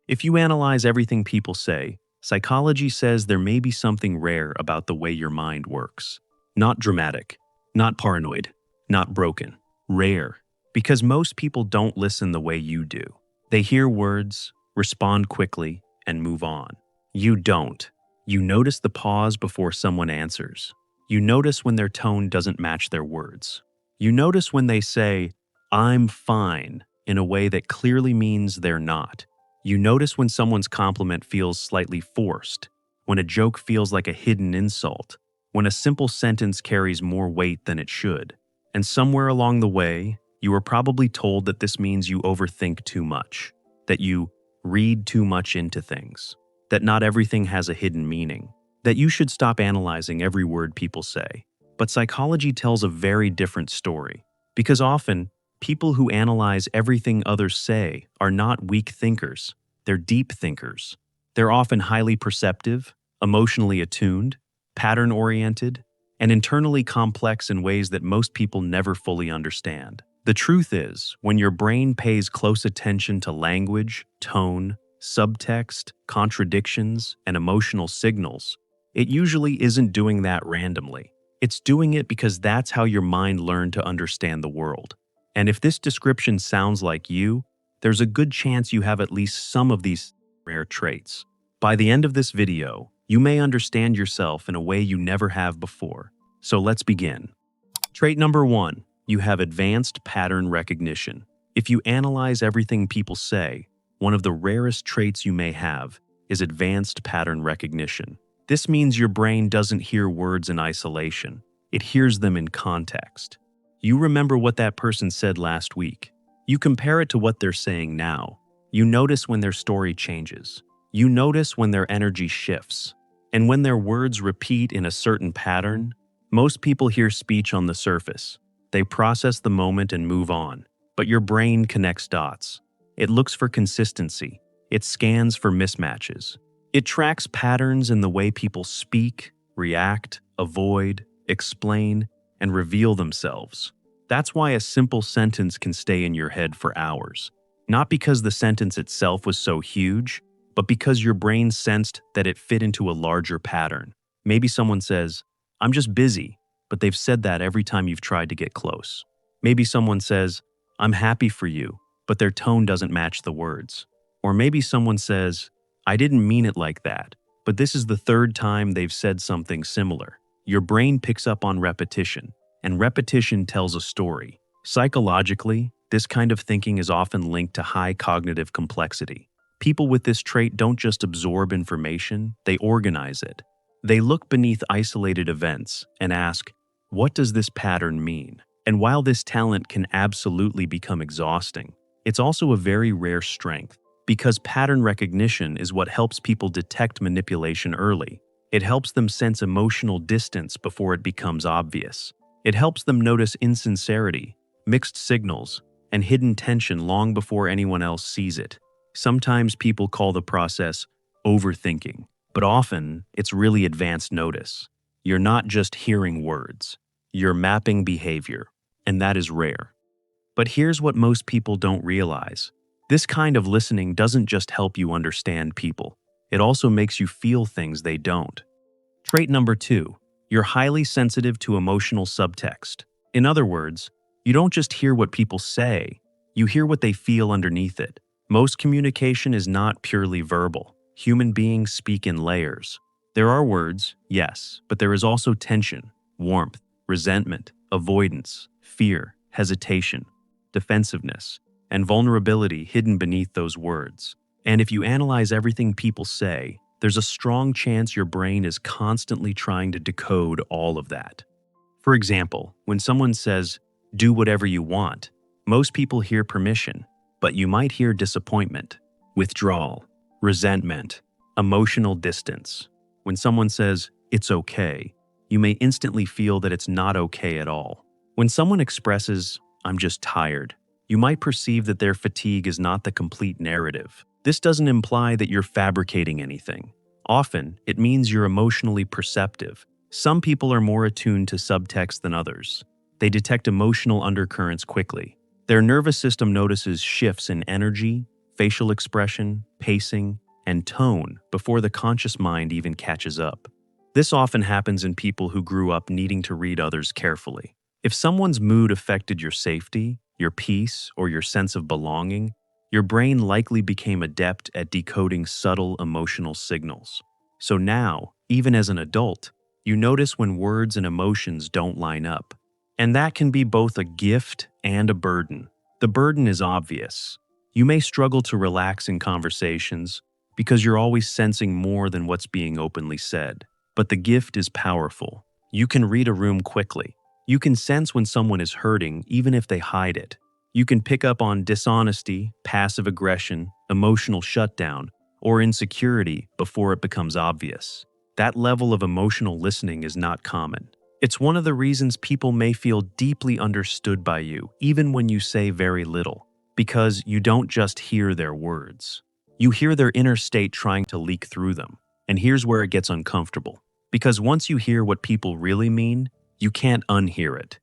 If you analyze everything people say, psychology says there may be something rare about the way your mind works. Not dramatic, not paranoid, not broken. Rare. Because most people don't listen the way you do. They hear words, respond quickly, and move on. You don't. You notice the pause before someone answers. You notice when their tone doesn't match their words. You notice when they say, "I'm fine," in a way that clearly means they're not. You notice when someone's compliment feels slightly forced, when a joke feels like a hidden insult, when a simple sentence carries more weight than it should. And somewhere along the way, you were probably told that this means you overthink too much, that you read too much into things, that not everything has a hidden meaning, that you should stop analyzing every word people say. But psychology tells a very different story, because often, people who analyze everything others say are not weak thinkers, they're deep thinkers. They're often highly perceptive, emotionally attuned, pattern-oriented, and internally complex in ways that most people never fully understand. The truth is, when your brain pays close attention to language, tone, subtext, contradictions, and emotional signals, it usually isn't doing that randomly. It's doing it because that's how your mind learned to understand the world. And if this description sounds like you, there's a good chance you have at least some of these rare traits. By the end of this video, you may understand yourself in a way you never have before. So let's begin. Trait number 1, you have advanced pattern recognition. If you analyze everything people say, one of the rarest traits you may have is advanced pattern recognition. This means your brain doesn't hear words in isolation. It hears them in context. You remember what that person said last week. You compare it to what they're saying now. You notice when their story changes. You notice when their energy shifts. And when their words repeat in a certain pattern, most people hear speech on the surface. They process the moment and move on. But your brain connects dots. It looks for consistency. It scans for mismatches. It tracks patterns in the way people speak, react, avoid, explain, and reveal themselves. That's why a simple sentence can stay in your head for hours. Not because the sentence itself was so huge, but because your brain sensed that it fit into a larger pattern. Maybe someone says, "I'm just busy," but they've said that every time you've tried to get close. Maybe someone says, "I'm happy for you," but their tone doesn't match the words. Or maybe someone says, "I didn't mean it like that," but this is the third time they've said something similar. Your brain picks up on repetition, and repetition tells a story. Psychologically, this kind of thinking is often linked to high cognitive complexity. People with this trait don't just absorb information, they organize it. They look beneath isolated events and ask, "What does this pattern mean?" And while this talent can absolutely become exhausting, it's also a very rare strength, because pattern recognition is what helps people detect manipulation early. It helps them sense emotional distance before it becomes obvious. It helps them notice insincerity, mixed signals, and hidden tension long before anyone else sees it. Sometimes people call the process overthinking, but often it's really advanced notice. You're not just hearing words, you're mapping behavior, and that is rare. But here's what most people don't realize. This kind of listening doesn't just help you understand people, it also makes you feel things they don't. Trait number 2, you're highly sensitive to emotional subtext. In other words, you don't just hear what people say, you hear what they feel underneath it. Most communication is not purely verbal. Human beings speak in layers. There are words, yes, but there is also tension, warmth, resentment, avoidance, fear, hesitation, defensiveness, and vulnerability hidden beneath those words. And if you analyze everything people say, there's a strong chance your brain is constantly trying to decode all of that. For example, when someone says, "Do whatever you want," most people hear permission, but you might hear disappointment, withdrawal, resentment, emotional distance. When someone says, "It's okay," you may instantly feel that it's not okay at all. When someone expresses, "I'm just tired," you might perceive that their fatigue is not the complete narrative. This doesn't imply that you're fabricating anything. Often, it means you're emotionally perceptive. Some people are more attuned to subtext than others. They detect emotional undercurrents quickly. Their nervous system notices shifts in energy, facial expression, pacing, and tone before the conscious mind even catches up. This often happens in people who grew up needing to read others carefully. If someone's mood affected your safety, your peace, or your sense of belonging, your brain likely became adept at decoding subtle emotional signals. So now, even as an adult, you notice when words and emotions don't line up. And that can be both a gift and a burden. The burden is obvious. You may struggle to relax in conversations because you're always sensing more than what's being openly said. But the gift is powerful. You can read a room quickly. You can sense when someone is hurting, even if they hide it. You can pick up on dishonesty, passive aggression, emotional shutdown, or insecurity before it becomes obvious. That level of emotional listening is not common. It's one of the reasons people may feel deeply understood by you, even when you say very little, because you don't just hear their words. You hear their inner state trying to leak through them. And here's where it gets uncomfortable. Because once you hear what people really mean, you can't unhear it.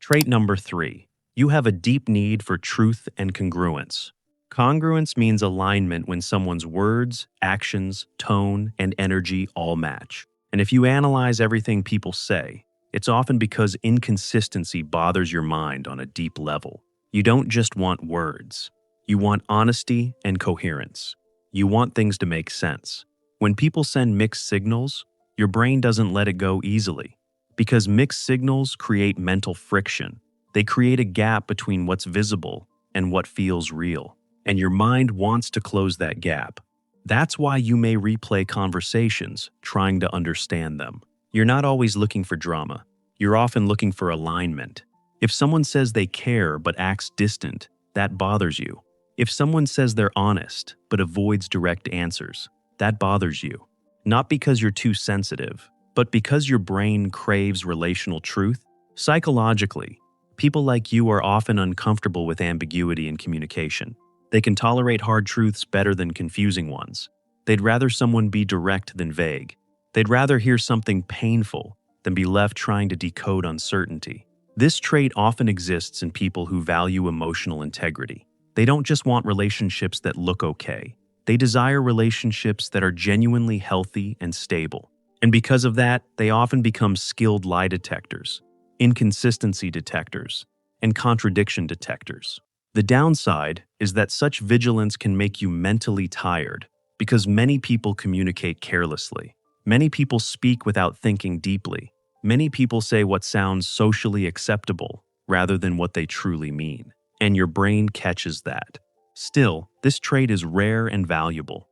Trait number 3. You have a deep need for truth and congruence. Congruence means alignment when someone's words, actions, tone, and energy all match. And if you analyze everything people say, it's often because inconsistency bothers your mind on a deep level. You don't just want words. You want honesty and coherence. You want things to make sense. When people send mixed signals, your brain doesn't let it go easily. Because mixed signals create mental friction. They create a gap between what's visible and what feels real. And your mind wants to close that gap. That's why you may replay conversations, trying to understand them. You're not always looking for drama. You're often looking for alignment. If someone says they care but acts distant, that bothers you. If someone says they're honest but avoids direct answers, that bothers you. Not because you're too sensitive, but because your brain craves relational truth. Psychologically, people like you are often uncomfortable with ambiguity in communication. They can tolerate hard truths better than confusing ones. They'd rather someone be direct than vague. They'd rather hear something painful than be left trying to decode uncertainty. This trait often exists in people who value emotional integrity. They don't just want relationships that look okay. They desire relationships that are genuinely healthy and stable. And because of that, they often become skilled lie detectors, inconsistency detectors, and contradiction detectors. The downside is that such vigilance can make you mentally tired because many people communicate carelessly. Many people speak without thinking deeply. Many people say what sounds socially acceptable rather than what they truly mean. And your brain catches that. Still, this trait is rare and valuable.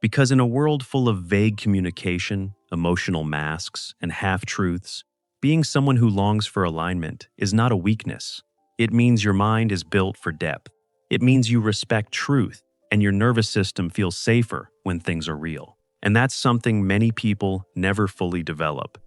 Because in a world full of vague communication, emotional masks, and half-truths, being someone who longs for alignment is not a weakness. It means your mind is built for depth. It means you respect truth, and your nervous system feels safer when things are real. And that's something many people never fully develop.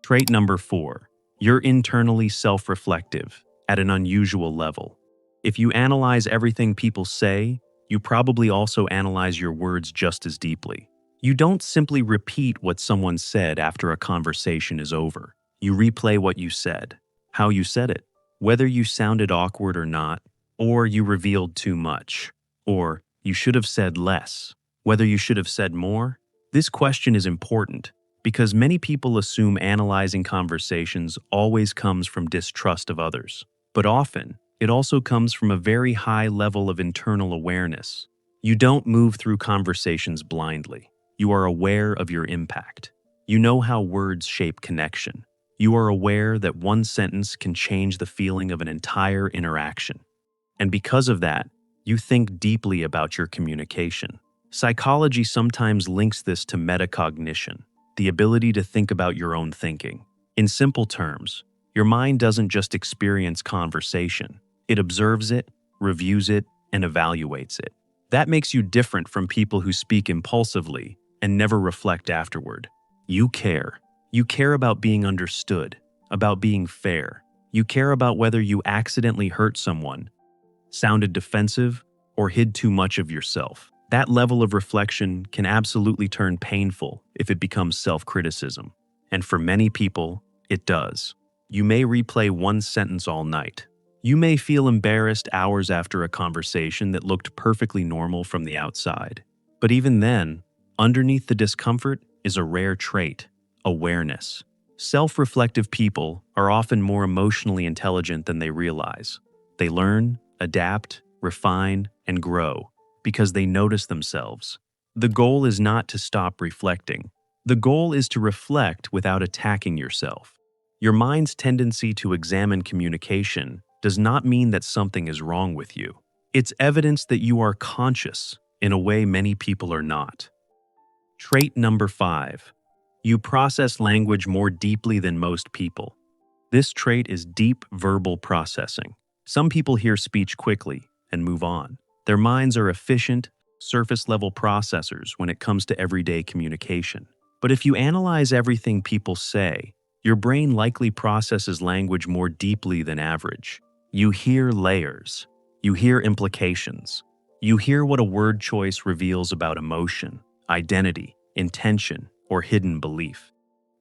Trait number 4. You're internally self-reflective at an unusual level. If you analyze everything people say, you probably also analyze your words just as deeply. You don't simply repeat what someone said after a conversation is over. You replay what you said, how you said it, whether you sounded awkward or not, or you revealed too much, or you should have said less, whether you should have said more. This question is important because many people assume analyzing conversations always comes from distrust of others, but often it also comes from a very high level of internal awareness. You don't move through conversations blindly. You are aware of your impact. You know how words shape connection. You are aware that one sentence can change the feeling of an entire interaction. And because of that, you think deeply about your communication. Psychology sometimes links this to metacognition, the ability to think about your own thinking. In simple terms, your mind doesn't just experience conversation. It observes it, reviews it, and evaluates it. That makes you different from people who speak impulsively and never reflect afterward. You care. You care about being understood, about being fair. You care about whether you accidentally hurt someone, sounded defensive, or hid too much of yourself. That level of reflection can absolutely turn painful if it becomes self-criticism. And for many people, it does. You may replay one sentence all night. You may feel embarrassed hours after a conversation that looked perfectly normal from the outside. But even then, underneath the discomfort is a rare trait: awareness. Self-reflective people are often more emotionally intelligent than they realize. They learn, adapt, refine, and grow because they notice themselves. The goal is not to stop reflecting. The goal is to reflect without attacking yourself. Your mind's tendency to examine communication does not mean that something is wrong with you. It's evidence that you are conscious in a way many people are not. Trait number 5. You process language more deeply than most people. This trait is deep verbal processing. Some people hear speech quickly and move on. Their minds are efficient, surface-level processors when it comes to everyday communication. But if you analyze everything people say, your brain likely processes language more deeply than average. You hear layers. You hear implications. You hear what a word choice reveals about emotion, identity, intention, or hidden belief.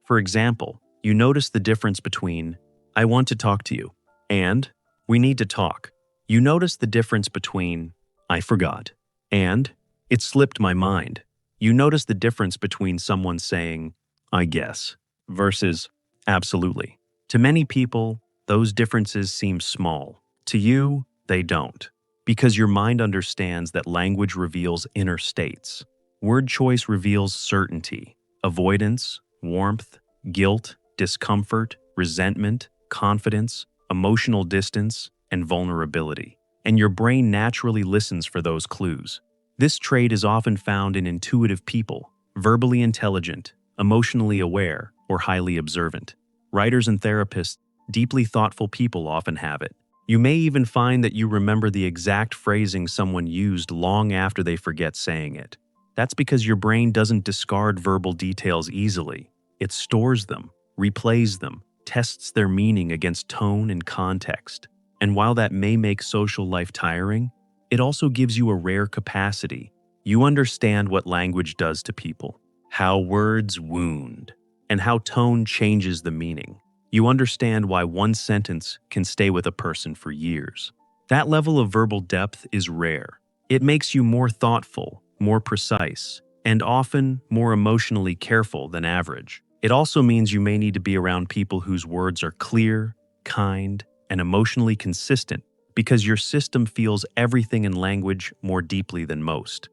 For example, you notice the difference between "I want to talk to you" and "we need to talk." You notice the difference between "I forgot" and "it slipped my mind." You notice the difference between someone saying "I guess" versus "absolutely." To many people, those differences seem small. To you, they don't, because your mind understands that language reveals inner states. Word choice reveals certainty, avoidance, warmth, guilt, discomfort, resentment, confidence, emotional distance, and vulnerability. And your brain naturally listens for those clues. This trait is often found in intuitive people, verbally intelligent, emotionally aware, or highly observant. Writers and therapists, deeply thoughtful people often have it. You may even find that you remember the exact phrasing someone used long after they forget saying it. That's because your brain doesn't discard verbal details easily. It stores them, replays them, tests their meaning against tone and context. And while that may make social life tiring, it also gives you a rare capacity. You understand what language does to people, how words wound, and how tone changes the meaning. You understand why one sentence can stay with a person for years. That level of verbal depth is rare. It makes you more thoughtful, more precise, and often more emotionally careful than average. It also means you may need to be around people whose words are clear, kind, and emotionally consistent because your system feels everything in language more deeply than most.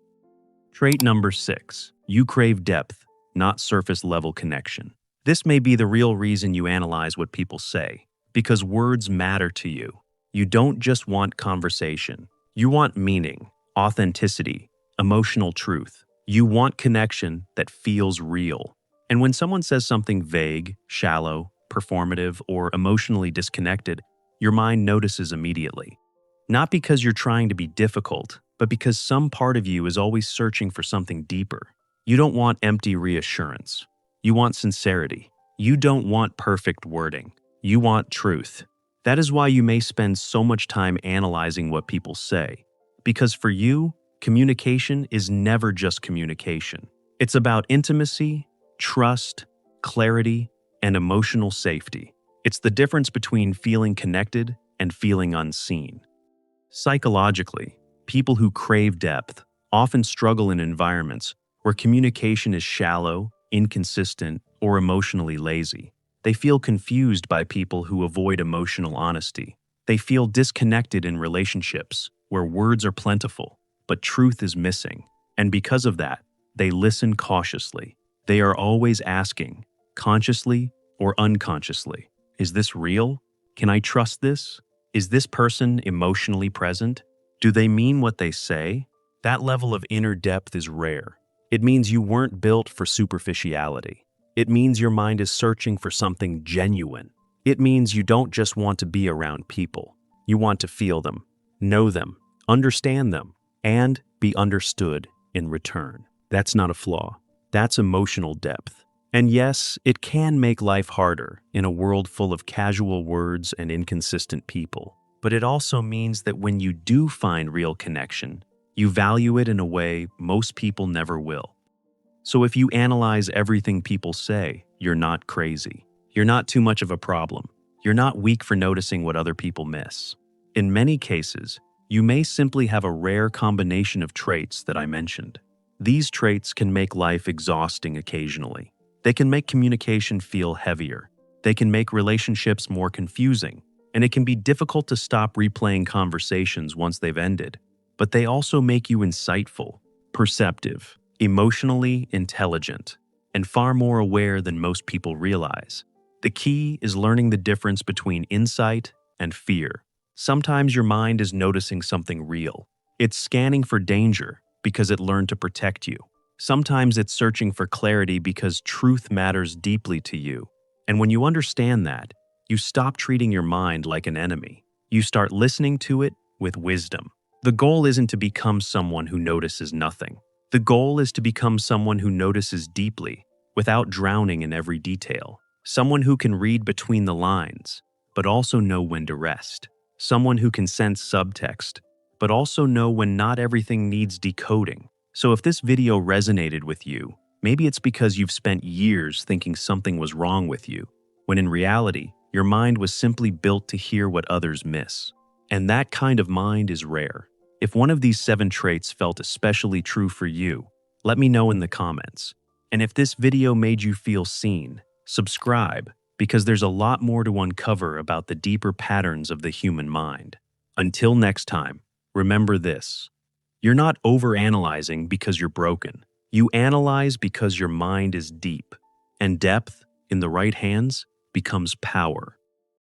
Trait number 6. You crave depth, not surface-level connection. This may be the real reason you analyze what people say, because words matter to you. You don't just want conversation. You want meaning, authenticity, emotional truth. You want connection that feels real. And when someone says something vague, shallow, performative, or emotionally disconnected, your mind notices immediately. Not because you're trying to be difficult, but because some part of you is always searching for something deeper. You don't want empty reassurance. You want sincerity. You don't want perfect wording. You want truth. That is why you may spend so much time analyzing what people say. Because for you, communication is never just communication. It's about intimacy, trust, clarity, and emotional safety. It's the difference between feeling connected and feeling unseen. Psychologically, people who crave depth often struggle in environments where communication is shallow, inconsistent, or emotionally lazy. They feel confused by people who avoid emotional honesty. They feel disconnected in relationships where words are plentiful, but truth is missing. And because of that, they listen cautiously. They are always asking, consciously or unconsciously, is this real? Can I trust this? Is this person emotionally present? Do they mean what they say? That level of inner depth is rare. It means you weren't built for superficiality. It means your mind is searching for something genuine. It means you don't just want to be around people. You want to feel them, know them, understand them, and be understood in return. That's not a flaw. That's emotional depth. And yes, it can make life harder in a world full of casual words and inconsistent people. But it also means that when you do find real connection, you value it in a way most people never will. So if you analyze everything people say, you're not crazy. You're not too much of a problem. You're not weak for noticing what other people miss. In many cases, you may simply have a rare combination of traits that I mentioned. These traits can make life exhausting occasionally. They can make communication feel heavier. They can make relationships more confusing, and it can be difficult to stop replaying conversations once they've ended. But they also make you insightful, perceptive, emotionally intelligent, and far more aware than most people realize. The key is learning the difference between insight and fear. Sometimes your mind is noticing something real. It's scanning for danger because it learned to protect you. Sometimes it's searching for clarity because truth matters deeply to you. And when you understand that, you stop treating your mind like an enemy. You start listening to it with wisdom. The goal isn't to become someone who notices nothing. The goal is to become someone who notices deeply, without drowning in every detail. Someone who can read between the lines, but also know when to rest. Someone who can sense subtext, but also know when not everything needs decoding. So if this video resonated with you, maybe it's because you've spent years thinking something was wrong with you, when in reality, your mind was simply built to hear what others miss. And that kind of mind is rare. If one of these 7 traits felt especially true for you, let me know in the comments. And if this video made you feel seen, subscribe, because there's a lot more to uncover about the deeper patterns of the human mind. Until next time, remember this. You're not overanalyzing because you're broken. You analyze because your mind is deep, and depth, in the right hands, becomes power.